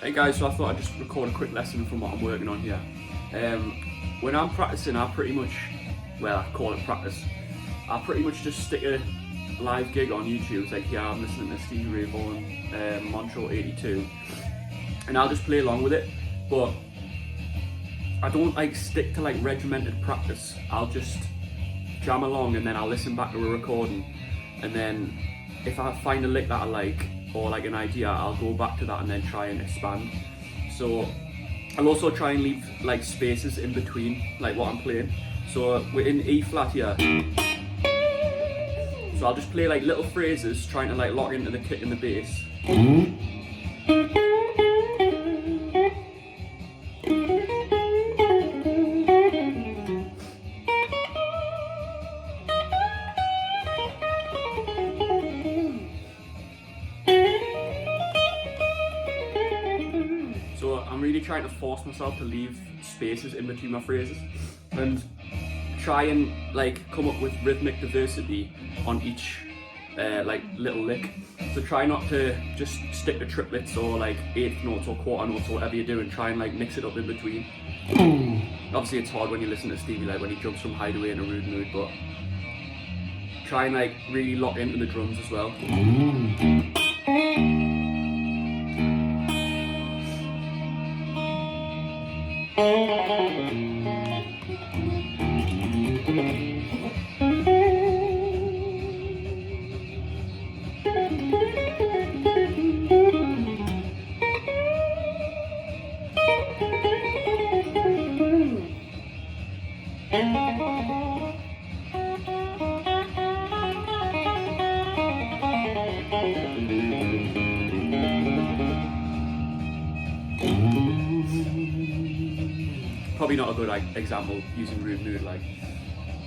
Hey guys, so I thought I'd just record a quick lesson from what I'm working on here. When I'm practicing, I pretty much, well, I call it practice, I pretty much just stick a live gig on YouTube. It's like, yeah, I'm listening to Stevie Ray Vaughan, Montreal 82, and I'll just play along with it, but I don't like stick to like regimented practice. I'll just jam along and then I'll listen back to a recording, and then if I find a lick that I like or like an idea, I'll go back to that and then try and expand. So I'll also try and leave like spaces in between like what I'm playing. So we're in E flat here, so I'll just play like little phrases trying to like lock into the kick and the bass. So I'm really trying to force myself to leave spaces in between my phrases and try and like come up with rhythmic diversity on each like little lick. So try not to just stick to triplets or like eighth notes or quarter notes or whatever you're doing. Try and like mix it up in between. Obviously it's hard when you listen to Stevie, like when he jumps from Hideaway in a rude mood, but try and like really lock into the drums as well. Probably not a good like example using rude mood. Like,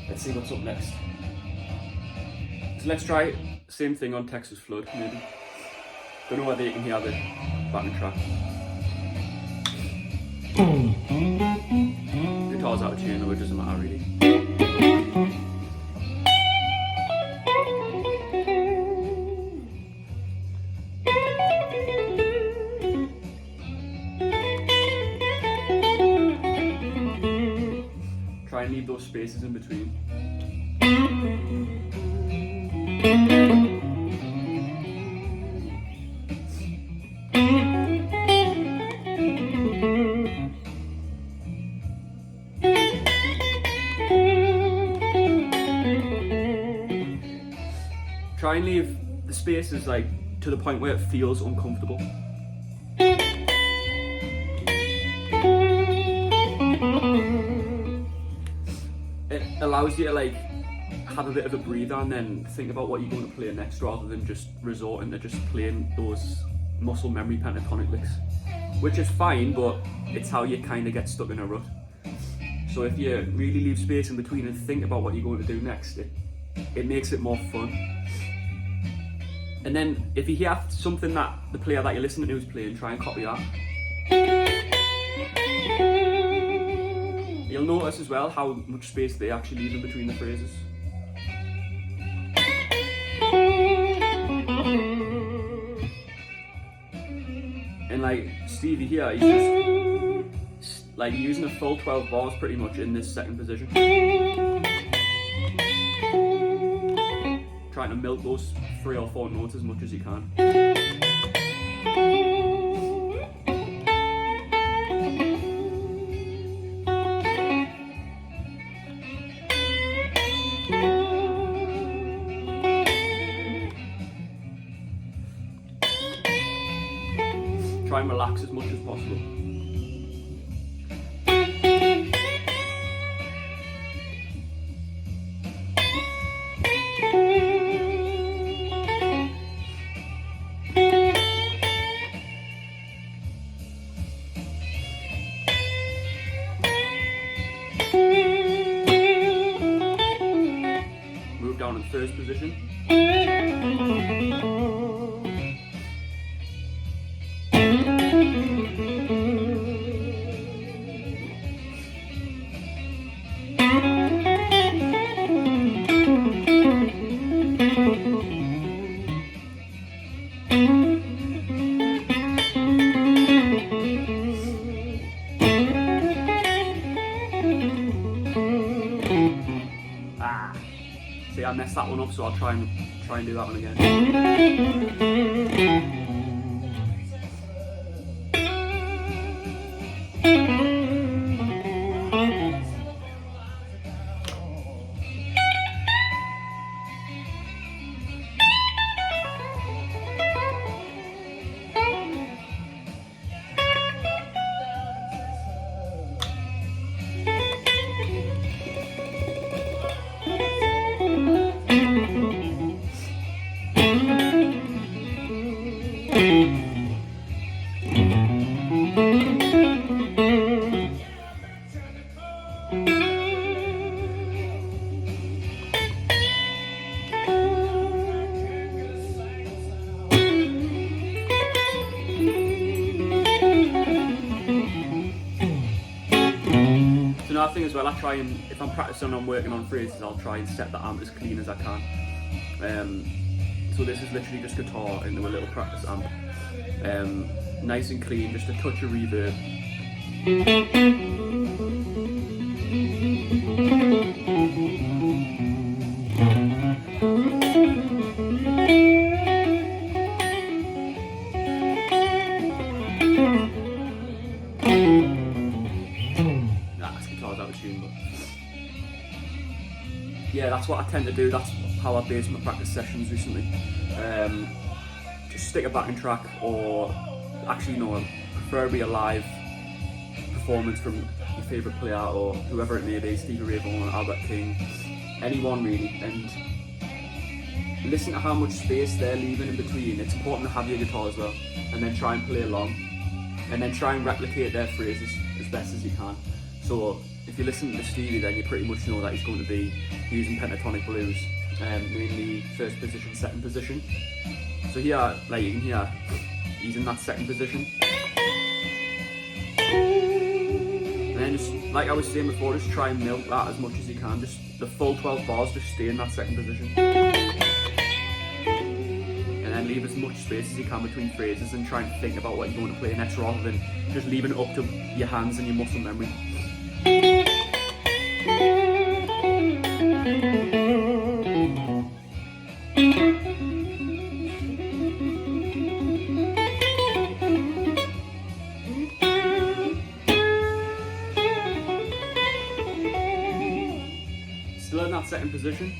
let's see what's up next. So let's try same thing on Texas Flood maybe. Don't know whether you can hear the backing track. Guitar's out of tune, though it doesn't matter really. Try and leave those spaces in between. Try and leave the spaces like to the point where it feels uncomfortable. It allows you to like have a bit of a breather and then think about what you're going to play next, rather than just resorting to just playing those muscle memory pentatonic licks, which is fine, but it's how you kind of get stuck in a rut. So if you really leave space in between and think about what you're going to do next, it makes it more fun. And then if you hear something that the player that you're listening to is playing, try and copy that. You'll notice as well how much space they actually leave in between the phrases. And like Stevie here, he's just like using a full 12 bars pretty much in this second position. Trying to milk those 3 or 4 notes as much as you can. Try and relax as much as possible. Move down in first position. messed that one up, so I'll try and do that one again. Another thing as well, I try and, if I'm practicing and I'm working on phrases, I'll try and set the amp as clean as I can. So this is literally just guitar into a little practice amp. Nice and clean, just a touch of reverb. Yeah, that's what I tend to do. That's how I base my practice sessions recently. Just stick a backing track, or actually no, preferably a live performance from your favourite player or whoever it may be, Stevie Ray Vaughan, Albert King, anyone really, and listen to how much space they're leaving in between. It's important to have your guitar as well, and then try and play along, and then try and replicate their phrases as best as you can. So if you listen to Stevie, then you pretty much know that he's going to be using pentatonic blues, mainly first position, second position. So here, like you can hear, he's in that second position. And then just, like I was saying before, just try and milk that as much as you can. Just the full 12 bars, just stay in that second position. And then leave as much space as you can between phrases and try and think about what you're going to play next, rather than just leaving it up to your hands and your muscle memory. Still in that second position.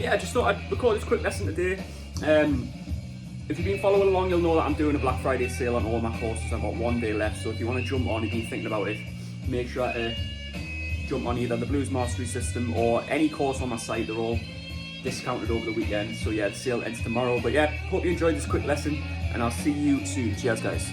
I just thought I'd record this quick lesson today. If you've been following along, you'll know that I'm doing a Black Friday sale on all my courses. I've got 1 day left, so if you want to jump on, you've been thinking about it, make sure to jump on either the Blues Mastery System or any course on my site. They're all discounted over the weekend, so yeah, the sale ends tomorrow. But yeah, hope you enjoyed this quick lesson, and I'll see you soon. Cheers, guys.